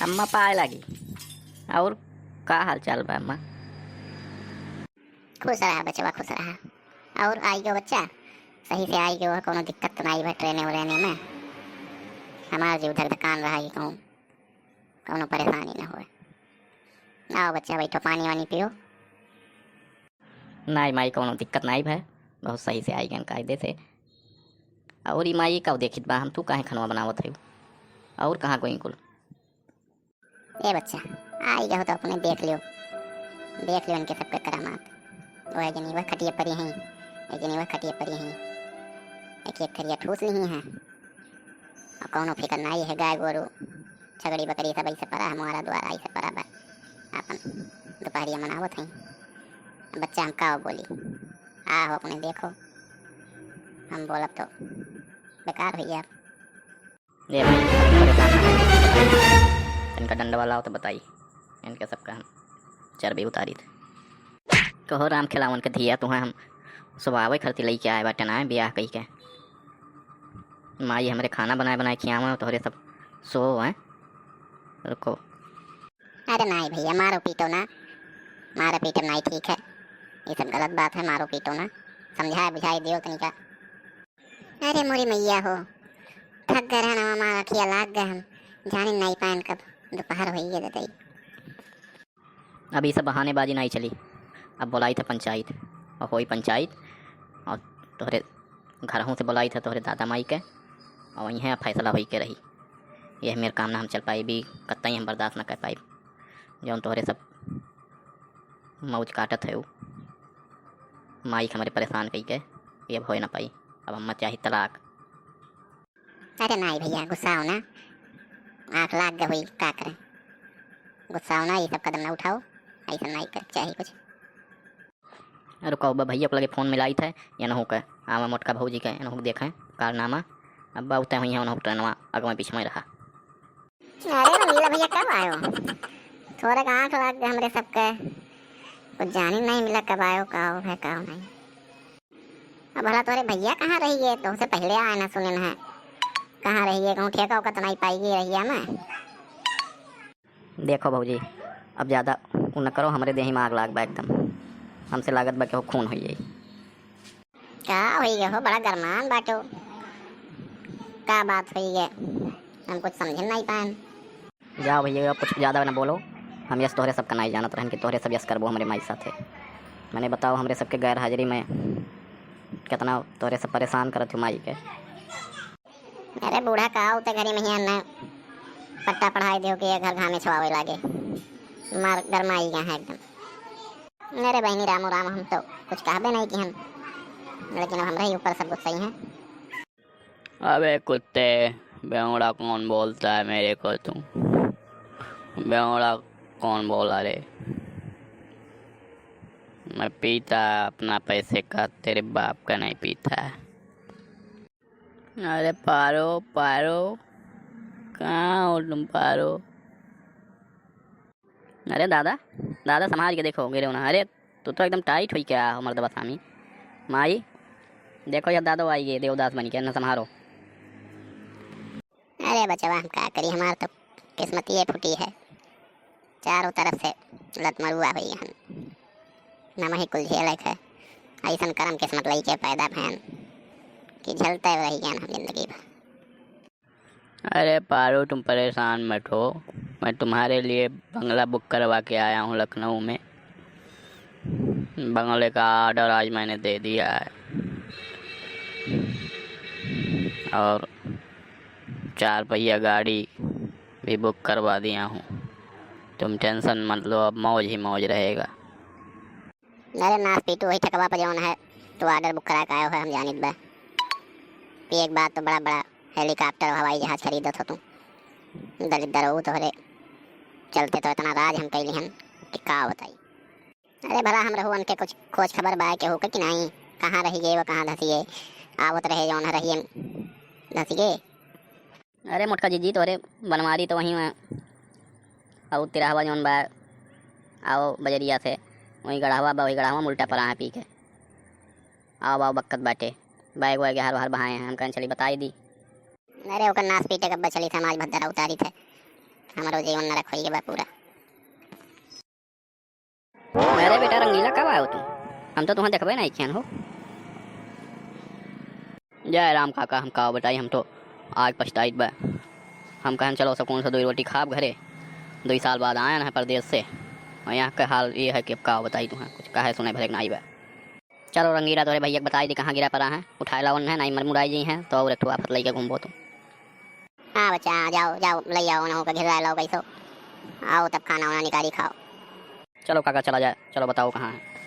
अम्मा पाए लगी। और का हाल चाल बा अम्मा? खुश रहा बचवा, खुश रहा। और आई गयो बच्चा, सही से आई गयो। कोनो दिक्कत तो नहीं भाई ट्रेने उरेने में? हमारा जीव धक धकान रहा कि कहूँ कोनो परेशानी ना होए। आओ बच्चा बैठो, पानी वानी पियो। नहीं माई कोनो दिक्कत नहीं भाई, बहुत सही से आई गन कायदे से। और ई माई का देखित बा हम तू काहे खनवा बनावत है? और कहाँ कोई कुल? ए बच्चा आई गयो तो अपने देख लियो इनके सबके करामात। वह जनी वह खटिया परी हैं, एक जनी वह खटिया परी हैं, एक एक खरिया ठूस ली हैं। और कोनो फिक्र नहीं है, गाय गोरू छगड़ी बकरी सब ऐसे परा हमारा द्वारा ऐसे परा बा। अपन दोपहरिया मनावत हैं। बच्चा हम का बोली आहो अपने देखो, हम बोलब तो बेकार भैया। ये भाई परेशान ना हो, इनका डंडा वाला हो तो बताई, इनके सबका हम चर्बी उतारी थे। कहो राम खिलावन के धिया तुम्हें हम सुबह खरती लई के आए बाटे ना ब्याह कही के। माई हमारे खाना बनाए बनाए खियावा तोहरे सब सो हैं। रुको। अरे नहीं भैया, मारो पीटो ना, मारो पीटो नहीं ठीक है, ये सब गलत बात है। मारो पीटो ना, समझाए बुझाई दियो तनिका। अरे मोरी मैया हो, थक गए ना हमारा खिया लाग गए, हम जाने नहीं पाए कब दोपहर हो गई दई। अभी सब बहानेबाजी नहीं चली, अब बुलाई था पंचायत और होई पंचायत, और तोहरे घरों से बुलाई था तोहरे दादा माई के, और वहीं है फैसला होई के रही। यह मेरे काम ना हम चल पाई भी, कतई हम बर्दाश्त ना कर पाई। जौन तोहरे सब मौज काटत है वो माई के हमारे परेशान कही के, ये अब हो ना पाई। अब अम्मा चाही तलाक। अरे नहीं भैया गुस्साओ ना, आँख लाग गई हुई का करें, गुस्साओ ना, ये सब कदम ना उठाओ, ऐसा नहीं कर चाहिए कुछ। रुको भैया को लगे फ़ोन मिलाई थे या नहू के आवा मोटका भौजी के नहू देखें कारनामा। अब बहुत हुई है उन्होंने ट्रेनवा अगवा पीछे में रहा। अरे नीला भैया कब आयो? थोड़े का आँख लाग गए हमरे सबके, कुछ जाने नहीं मिला कब आयो काओ है काओ नहीं। अब भला तोरे भैया कहाँ रही है? तो उसे पहले आए ना सुने है, कहाँ रही है? कहूँ ठेका उका तो नहीं पाएगी रही मैं। देखो भौजी अब ज़्यादा न करो, हमारे देही में आग लाग बा एकदम, हमसे लागत बा के हो खून हुई। क्या हुई गए हो? बड़ा गरमान बाटो, क्या बात हुई है? हम कुछ समझ नहीं पाए। जाओ भैया कुछ ज़्यादा ना बोलो, हम यस तोहरे सबका नहीं जानत रहन कि तोहरे सब यस करबो हमारे माई साथे। मैंने बताओ हमारे सबके गैर हाजिरी में कितना तोहरे सब परेशान करत हो माई के। अरे बूढ़ा का उते घरी में ही न पट्टा पढ़ाई दियो कि घर घामे छुआवे लागे, मार गरमाई गया है एकदम। मेरे बहनी रामो राम, हम तो कुछ कहबे नहीं कि हम, लेकिन अब हम रही ऊपर सब कुछ सही है। अबे कुत्ते, बेवड़ा कौन बोलता है मेरे को? तुम बेवड़ा कौन बोला रे? मैं पीता अपना पैसे का, तेरे बाप का नहीं पीता। अरे पारो पारो, कहाँ हो तुम पारो? अरे दादा दादा संभाल के देखो गिरे ना। अरे तू तो एकदम टाइट हुई क्या हो मर्द बसामी। माई देखो यार दादा आई गए देवदास बन के, न संभालो। अरे बचवा हम क्या करी, हमार तो किस्मत ये फूटी है, चारों तरफ से लत मरुआ हुई हम, नम ही कुल झेलक है। ऐसा करम किस्मत लई के पैदा भैन कि झलते रही ज्ञान हम जिंदगी भर। अरे पारो तुम परेशान मत हो, मैं तुम्हारे लिए बंगला बुक करवा के आया हूँ लखनऊ में। बंगले का ऑर्डर आज मैंने दे दिया है, और 4 पहिया गाड़ी भी बुक करवा दिया हूँ। तुम टेंशन मत लो, अब मौज ही मौज रहेगा। अरे नाच पीटू वही ठकवा पर जौन है तो ऑर्डर बुक करा के आयो है, हम जानित बा। एक बात तो बड़ा बड़ा हेलीकॉप्टर हवाई जहाज खरीदत हो तुम, दरिद्र हो तोहरे चलते तो इतना राज हम कैली हन कि का बताई। अरे भला हम रहू उनके कुछ खोज खबर बा के होकर कि नहीं, कहाँ रही गए वो कहाँ धसिए आवत रहे जौन रही धसिए। अरे मोटका जीजी तोहरे बनवारी तो वहीं है, और तिराहवा जौन बा आओ बजरिया से वहीं गढ़ावा बा, वही गढ़ावा उल्टा पर आए पी के आओ बाओ बक्कत बाटे, बैग वैग हर बाहर बहाए हैं हम कहन चली बताई दी। अरे ओकर नाच पीटे कब्बा चली समाज भद्दरा उतारी थे, हमारो जीवन नरक होई बा पूरा। अरे बेटा रंगीला कब आयो तुम? हम तो तुम्हें देखबे नहीं कियन हो। जय राम काका, हम का बताई, हम तो आज पछताइत बा। हम कहन चलो सुकून से 2 रोटी खाब घरे। 2 साल बाद आए हैं परदेश से, और यहाँ का हाल ये है कि अब का बताई तुम्हें, कुछ कहे सुने भले नहीं बा। चलो रंगीला तोरे भैया बताई दी कहाँ गिरा पड़ा है, उठाए लावन है नहीं मरमुराई जी हैं तो और एक आफत लेके घूमबो तुम। हाँ बच्चा जाओ जाओ ले आओ ना, घेरा लाओ कैसो, आओ तब खाना वाना निकाली खाओ। चलो काका चला जाए, चलो बताओ कहाँ है।